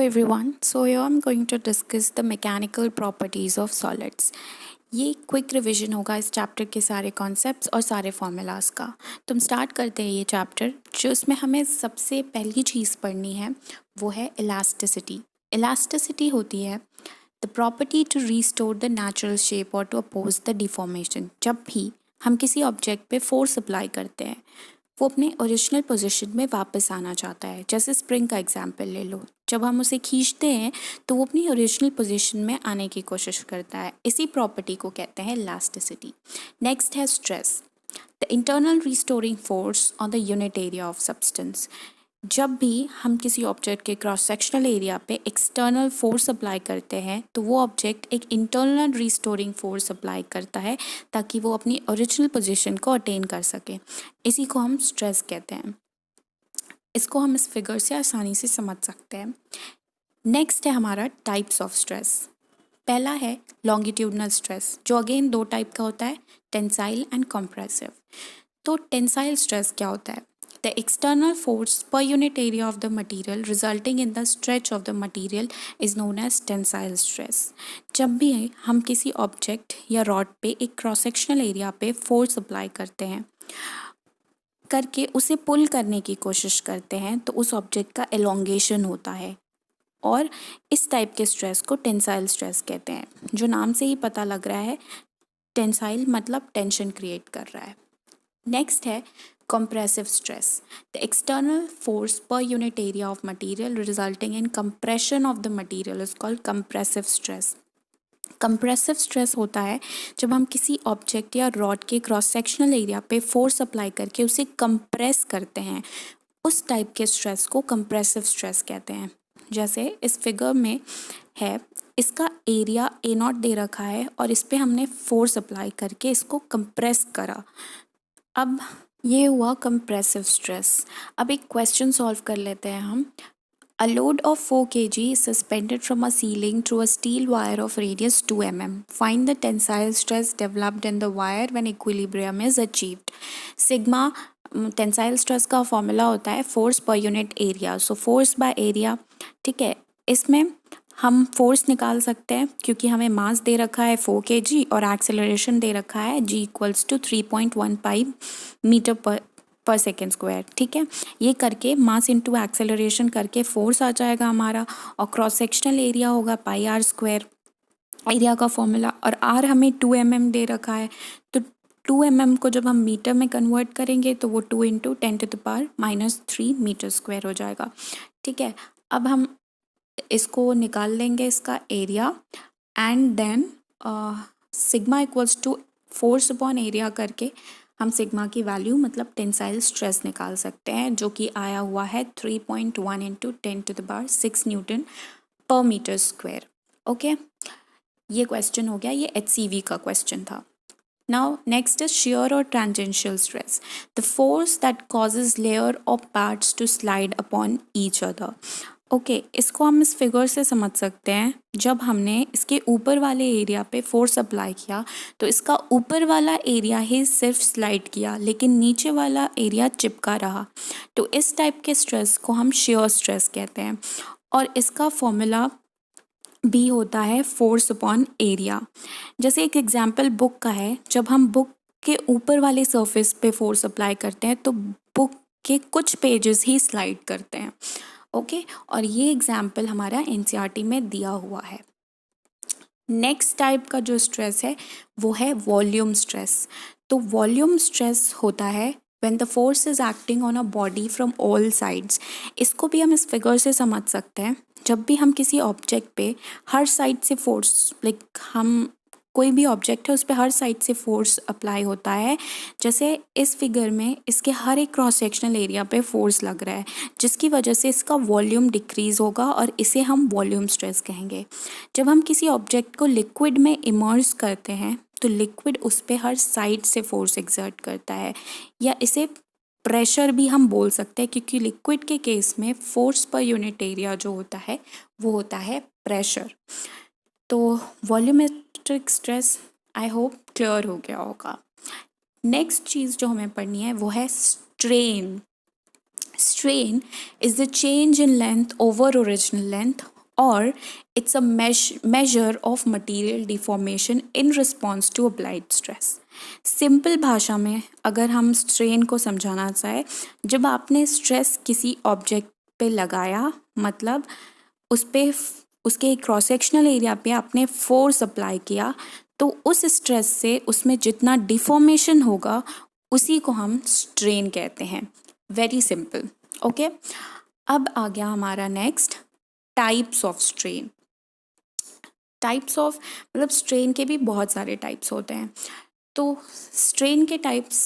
everyone, so here I'm going to discuss the mechanical properties of solids. ये quick revision होगा इस chapter के सारे कॉन्सेप्ट्स और सारे फॉर्मूलाज का। तो हम स्टार्ट करते हैं ये चैप्टर। जो इसमें हमें सबसे पहली चीज़ पढ़नी है वो है इलास्टिसिटी। इलास्टिसिटी होती है the property to restore the natural shape और टू अपोज द डिफॉर्मेशन। जब भी हम किसी ऑब्जेक्ट पे फोर्स अप्लाई करते हैं वो अपने ओरिजिनल पोजीशन में वापस आना चाहता है। जैसे स्प्रिंग का एग्जांपल ले लो, जब हम उसे खींचते हैं तो वो अपनी ओरिजिनल पोजीशन में आने की कोशिश करता है। इसी प्रॉपर्टी को कहते हैं इलास्टिसिटी। नेक्स्ट है stress, the internal restoring force on the unit area of substance. जब भी हम किसी ऑब्जेक्ट के क्रॉस सेक्शनल एरिया पे एक्सटर्नल फोर्स अप्लाई करते हैं तो वो ऑब्जेक्ट एक इंटरनल रिस्टोरिंग फोर्स अप्लाई करता है ताकि वो अपनी ओरिजिनल पोजीशन को अटेन कर सके। इसी को हम स्ट्रेस कहते हैं। इसको हम इस फिगर से आसानी से समझ सकते हैं। नेक्स्ट है हमारा टाइप्स ऑफ स्ट्रेस। पहला है लॉन्गिट्यूडनल स्ट्रेस, जो अगेन दो टाइप का होता है, टेंसाइल एंड कंप्रेसिव। तो टेंसाइल स्ट्रेस क्या होता है? The external force per unit area of the material resulting in the stretch of the material is known as tensile stress. जब भी हम किसी ऑब्जेक्ट या रॉड पे एक क्रॉस सेक्शनल एरिया पे फोर्स अप्लाई करते हैं करके उसे पुल करने की कोशिश करते हैं तो उस ऑब्जेक्ट का एलोंगेशन होता है और इस टाइप के स्ट्रेस को टेंसाइल स्ट्रेस कहते हैं। जो नाम से ही पता लग रहा है, टेंसाइल मतलब टेंशन क्रिएट कर रहा है। नेक्स्ट है compressive stress, the external force per unit area of material resulting in compression of the material is called compressive stress. Compressive stress होता है जब हम किसी ऑब्जेक्ट या रॉड के क्रॉस सेक्शनल एरिया पे फोर्स अप्लाई करके उसे कंप्रेस करते हैं। उस टाइप के स्ट्रेस को कंप्रेसिव स्ट्रेस कहते हैं। जैसे इस फिगर में है, इसका एरिया A0 दे रखा है और इस पे हमने फोर्स अप्लाई करके इसको कंप्रेस करा। अब ये हुआ कंप्रेसिव स्ट्रेस। अब एक क्वेश्चन सॉल्व कर लेते हैं हम। A load of 4 kg is suspended from a ceiling through a steel wire of radius 2 mm. Find the tensile stress developed in the wire when equilibrium is achieved. Sigma tensile stress का formula होता है force per unit area. So force by area, ठीक है। इसमें हम force निकाल सकते हैं क्योंकि हमें मास दे रखा है 4 kg और एक्सेलरेशन दे रखा है g इक्वल्स टू 3.15 मीटर पर सेकेंड स्क्वायर, ठीक है। ये करके मास इंटू एक्सेलरेशन करके फोर्स आ जाएगा हमारा और क्रॉस सेक्शनल एरिया होगा पाई आर स्क्वायर, एरिया का फॉर्मूला। और आर हमें 2 mm दे रखा है तो 2 mm को जब हम मीटर में कन्वर्ट करेंगे तो वो 2 इंटू 10⁻³ मीटर स्क्वायर हो जाएगा, ठीक है। अब हम इसको निकाल लेंगे इसका area and then sigma equals to force upon area करके हम सिग्मा की वैल्यू मतलब टेंसाइल स्ट्रेस निकाल सकते हैं, जो कि आया हुआ है 3.1 इंटू 10⁻⁶ न्यूटन पर मीटर स्क्वायर। ओके, ये क्वेश्चन हो गया, ये HCV का क्वेश्चन था। Now next is shear or tangential stress, the force that causes layer of parts to slide upon each other. Okay, इसको हम इस फिगर से समझ सकते हैं। जब हमने इसके ऊपर वाले एरिया पे फोर्स अप्लाई किया तो इसका ऊपर वाला एरिया ही सिर्फ स्लाइड किया लेकिन नीचे वाला एरिया चिपका रहा। तो इस टाइप के स्ट्रेस को हम shear स्ट्रेस कहते हैं और इसका फॉर्मूला भी होता है फोर्स अपॉन एरिया। जैसे एक एग्जाम्पल बुक का है, जब हम बुक के ऊपर वाले सरफेस पे फोर्स अप्लाई करते हैं तो बुक के कुछ पेजेस ही स्लाइड करते हैं। ओके, और ये एग्जाम्पल हमारा NCERT में दिया हुआ है। नेक्स्ट टाइप का जो स्ट्रेस है वो है वॉल्यूम स्ट्रेस। तो वॉल्यूम स्ट्रेस होता है when the force is acting on a body from all sides. इसको भी हम इस फिगर से समझ सकते हैं। जब भी हम किसी ऑब्जेक्ट पे हर साइड से फोर्स, हम कोई भी ऑब्जेक्ट है उस पर हर साइड से फोर्स अप्लाई होता है। जैसे इस फिगर में इसके हर एक क्रॉस सेक्शनल एरिया पे फोर्स लग रहा है जिसकी वजह से इसका वॉल्यूम डिक्रीज होगा और इसे हम वॉल्यूम स्ट्रेस कहेंगे। जब हम किसी ऑब्जेक्ट को लिक्विड में इमर्स करते हैं तो लिक्विड उस पर हर साइड से फोर्स एक्सर्ट करता है, या इसे प्रेशर भी हम बोल सकते हैं क्योंकि लिक्विड के केस में फोर्स पर यूनिट एरिया जो होता है वो होता है प्रेशर। तो volumetric stress I hope clear हो गया होगा। नेक्स्ट चीज़ जो हमें पढ़नी है वो है strain. Strain is the change in length over original length or it's a measure of material deformation in response to applied stress. Simple भाषा में अगर हम स्ट्रेन को समझाना चाहे, जब आपने स्ट्रेस किसी ऑब्जेक्ट पे लगाया, मतलब उस पे उसके क्रॉस सेक्शनल एरिया पे आपने फोर्स अप्लाई किया, तो उस स्ट्रेस से उसमें जितना डिफॉर्मेशन होगा उसी को हम स्ट्रेन कहते हैं. Very simple. ओके, अब आ गया हमारा next, types of strain. Types of मतलब स्ट्रेन के भी बहुत सारे टाइप्स होते हैं. तो स्ट्रेन के टाइप्स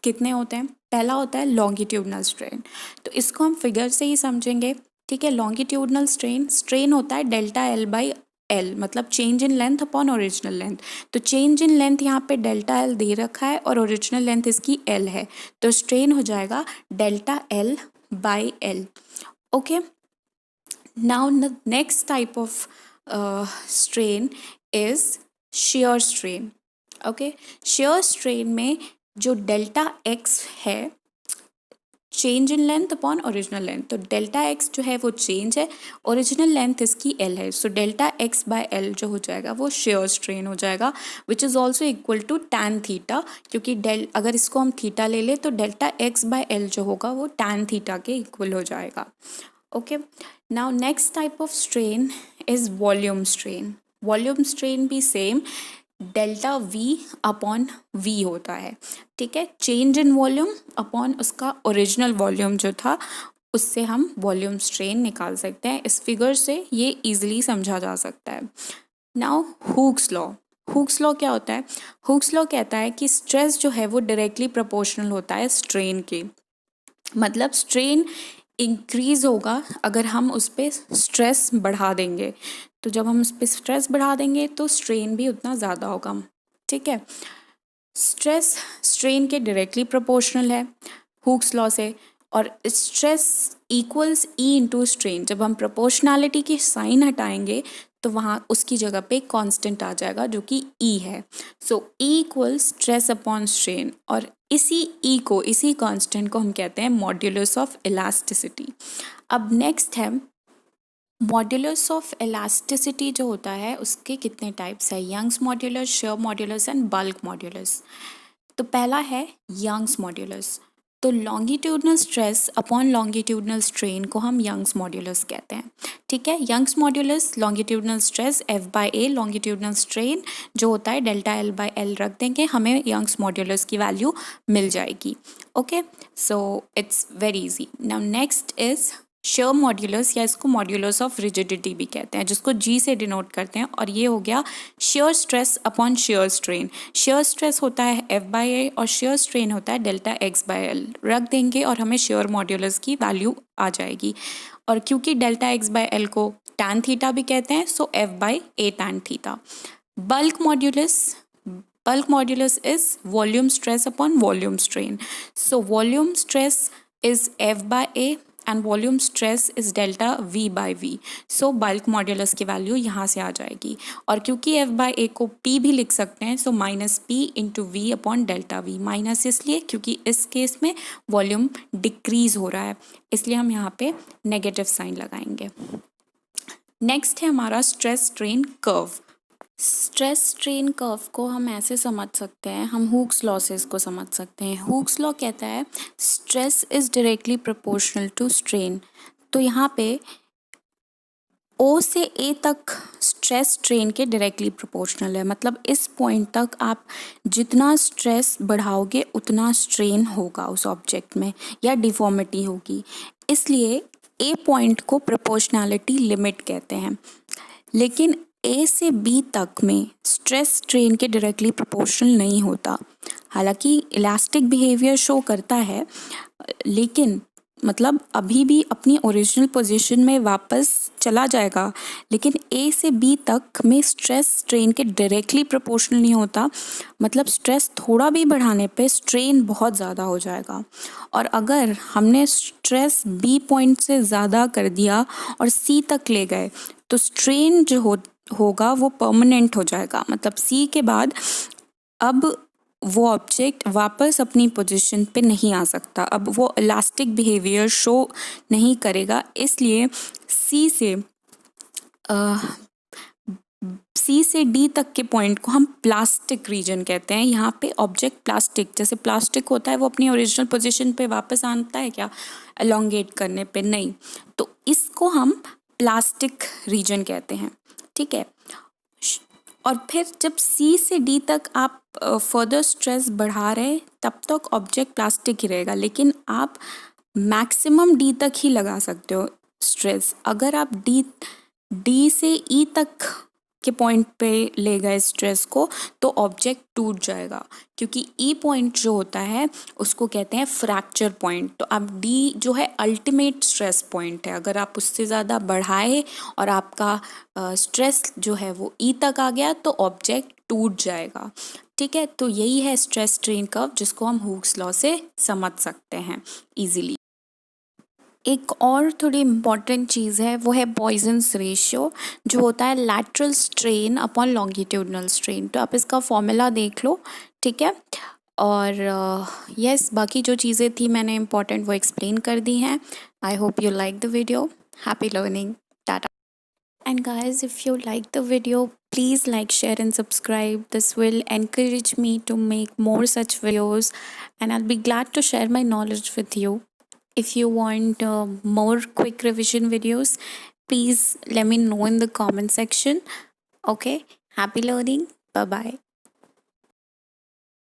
कितने होते हैं? पहला होता है लॉन्गिट्यूडनल स्ट्रेन. तो इसको हम फिगर से ही समझेंगे. ठीक है, लॉन्गिट्यूडनल स्ट्रेन होता है डेल्टा एल बाई एल, मतलब change in length upon original length. तो चेंज इन लेंथ यहाँ पे डेल्टा एल दे रखा है और ओरिजिनल लेंथ इसकी एल है, तो स्ट्रेन हो जाएगा delta L by L. Okay, now the next type of strain is shear strain. Okay, shear strain में जो डेल्टा एक्स है, change in length upon original length, तो डेल्टा एक्स जो है वो चेंज है, ओरिजिनल लेंथ इसकी एल है, so delta x by L जो हो जाएगा वो शेयर स्ट्रेन हो जाएगा, which is also equal to tan theta, क्योंकि अगर इसको हम थीटा ले लें तो डेल्टा एक्स बाय एल जो होगा वो टैन थीटा के इक्वल हो जाएगा. Okay, now next type of strain is volume strain. Volume strain भी same delta V upon V होता है. ठीक है, चेंज इन वॉल्यूम अपॉन उसका ओरिजिनल वॉल्यूम जो था, उससे हम वॉल्यूम स्ट्रेन निकाल सकते हैं. इस फिगर से ये इजीली समझा जा सकता है. Now Hooke's law. Hooke's law क्या होता है? हुक्स लॉ कहता है कि स्ट्रेस जो है वो डायरेक्टली प्रोपोर्शनल होता है स्ट्रेन के. मतलब स्ट्रेन इंक्रीज होगा अगर हम उस पर स्ट्रेस बढ़ा देंगे, तो जब हम उस पर स्ट्रेस बढ़ा देंगे तो स्ट्रेन भी उतना ज़्यादा होगा. ठीक है, स्ट्रेस स्ट्रेन के डायरेक्टली प्रोपोर्शनल है हुक्स लॉ से, और stress equals E into strain. जब हम प्रोपोर्शनैलिटी की साइन हटाएंगे तो वहाँ उसकी जगह पे कांस्टेंट आ जाएगा जो कि ई है. So E equals stress upon strain, और इसी कांस्टेंट को हम कहते हैं मॉड्यूलस ऑफ इलास्टिसिटी. अब नेक्स्ट है मॉड्यूलस ऑफ इलास्टिसिटी. जो होता है उसके कितने टाइप्स है? Young's modulus, shear modulus and bulk modulus. तो पहला है यंग्स मॉड्यूलस. तो longitudinal stress upon longitudinal strain को हम यंग्स मॉड्यूलस कहते हैं. ठीक है, Young's modulus longitudinal stress F by A, longitudinal strain जो होता है डेल्टा एल बाई एल रख देंगे, हमें यंग्स मॉड्यूलस की वैल्यू मिल जाएगी. Okay, so it's very easy. Now next is share modulus, या इसको मॉड्यूलस ऑफ रिजिडिटी भी कहते हैं, जिसको जी से डिनोट करते हैं, और ये हो गया shear stress upon shear strain. Shear stress होता है एफ बाई ए और शेयर स्ट्रेन होता है डेल्टा एक्स बाई एल रख देंगे और हमें शेयर मॉड्यूलस की वैल्यू आ जाएगी. और क्योंकि डेल्टा एक्स बाई एल को टैन थीटा भी कहते हैं, so F by A tan theta. Bulk modulus is volume stress upon volume strain. So volume stress is F by A and volume stress is delta V by V. So bulk modulus की value यहाँ से आ जाएगी, और क्योंकि F by ए को P भी लिख सकते हैं, so minus P into V upon delta V. Minus इसलिए क्योंकि इस केस में वॉल्यूम डिक्रीज हो रहा है, इसलिए हम यहाँ पे नेगेटिव साइन लगाएंगे. नेक्स्ट है हमारा stress strain curve. Stress strain curve को हम ऐसे समझ सकते हैं, हम हुक्स लॉ से इसको समझ सकते हैं. हुक्स लॉ कहता है stress is directly proportional to strain. तो यहाँ पे ओ से ए तक स्ट्रेस स्ट्रेन के डायरेक्टली प्रोपोर्शनल है, मतलब इस पॉइंट तक आप जितना स्ट्रेस बढ़ाओगे उतना स्ट्रेन होगा उस ऑब्जेक्ट में या डिफॉर्मिटी होगी. इसलिए ए पॉइंट को प्रोपोर्शनैलिटी लिमिट कहते हैं. लेकिन ए से बी तक में स्ट्रेस स्ट्रेन के डायरेक्टली प्रोपोर्शनल नहीं होता. हालांकि इलास्टिक बिहेवियर शो करता है, लेकिन मतलब अभी भी अपनी ओरिजिनल पोजीशन में वापस चला जाएगा, लेकिन ए से बी तक में स्ट्रेस स्ट्रेन के डायरेक्टली प्रोपोर्शनल नहीं होता. मतलब स्ट्रेस थोड़ा भी बढ़ाने पे स्ट्रेन बहुत ज़्यादा हो जाएगा, और अगर हमने स्ट्रेस बी पॉइंट से ज़्यादा कर दिया और सी तक ले गए तो स्ट्रेन जो होगा वो परमानेंट हो जाएगा. मतलब सी के बाद अब वो ऑब्जेक्ट वापस अपनी पोजीशन पे नहीं आ सकता, अब वो इलास्टिक बिहेवियर शो नहीं करेगा. इसलिए सी से सी से डी तक के पॉइंट को हम प्लास्टिक रीजन कहते हैं। यहाँ पे ऑब्जेक्ट प्लास्टिक, जैसे प्लास्टिक होता है वो अपनी ओरिजिनल पोजीशन पे वापस आता है क्या एलोंगेट करने पे? नहीं। तो इसको हम प्लास्टिक रीजन कहते हैं, ठीक है। और फिर जब सी से डी तक आप फर्दर स्ट्रेस बढ़ा रहे तब तक ऑब्जेक्ट प्लास्टिक ही रहेगा, लेकिन आप मैक्सिमम डी तक ही लगा सकते हो स्ट्रेस। अगर आप डी से ई तक के पॉइंट पे ले गए स्ट्रेस को तो ऑब्जेक्ट टूट जाएगा, क्योंकि ई पॉइंट जो होता है उसको कहते हैं फ्रैक्चर पॉइंट। तो अब डी जो है अल्टीमेट स्ट्रेस पॉइंट है, अगर आप उससे ज़्यादा बढ़ाए और आपका स्ट्रेस जो है वो ई तक आ गया तो ऑब्जेक्ट टूट जाएगा, ठीक है। तो यही है स्ट्रेस स्ट्रेन कर्व, जिसको हम हुक्स लॉ से समझ सकते हैं इजीली। एक और थोड़ी इम्पॉर्टेंट चीज़ है, वो है पॉइजन्स रेशियो, जो होता है lateral strain upon longitudinal strain. तो आप इसका फॉर्मूला देख लो, ठीक है। और यस, बाकी जो चीज़ें थी मैंने इम्पॉर्टेंट वो एक्सप्लेन कर दी हैं। I hope you like the video. Happy learning, Tata. And guys, if you like the video, please like, share and subscribe. This will encourage me to make more such videos, and I'll be glad to share my knowledge with you. If you want more quick revision videos, please let me know in the comment section. Okay, happy learning. Bye bye.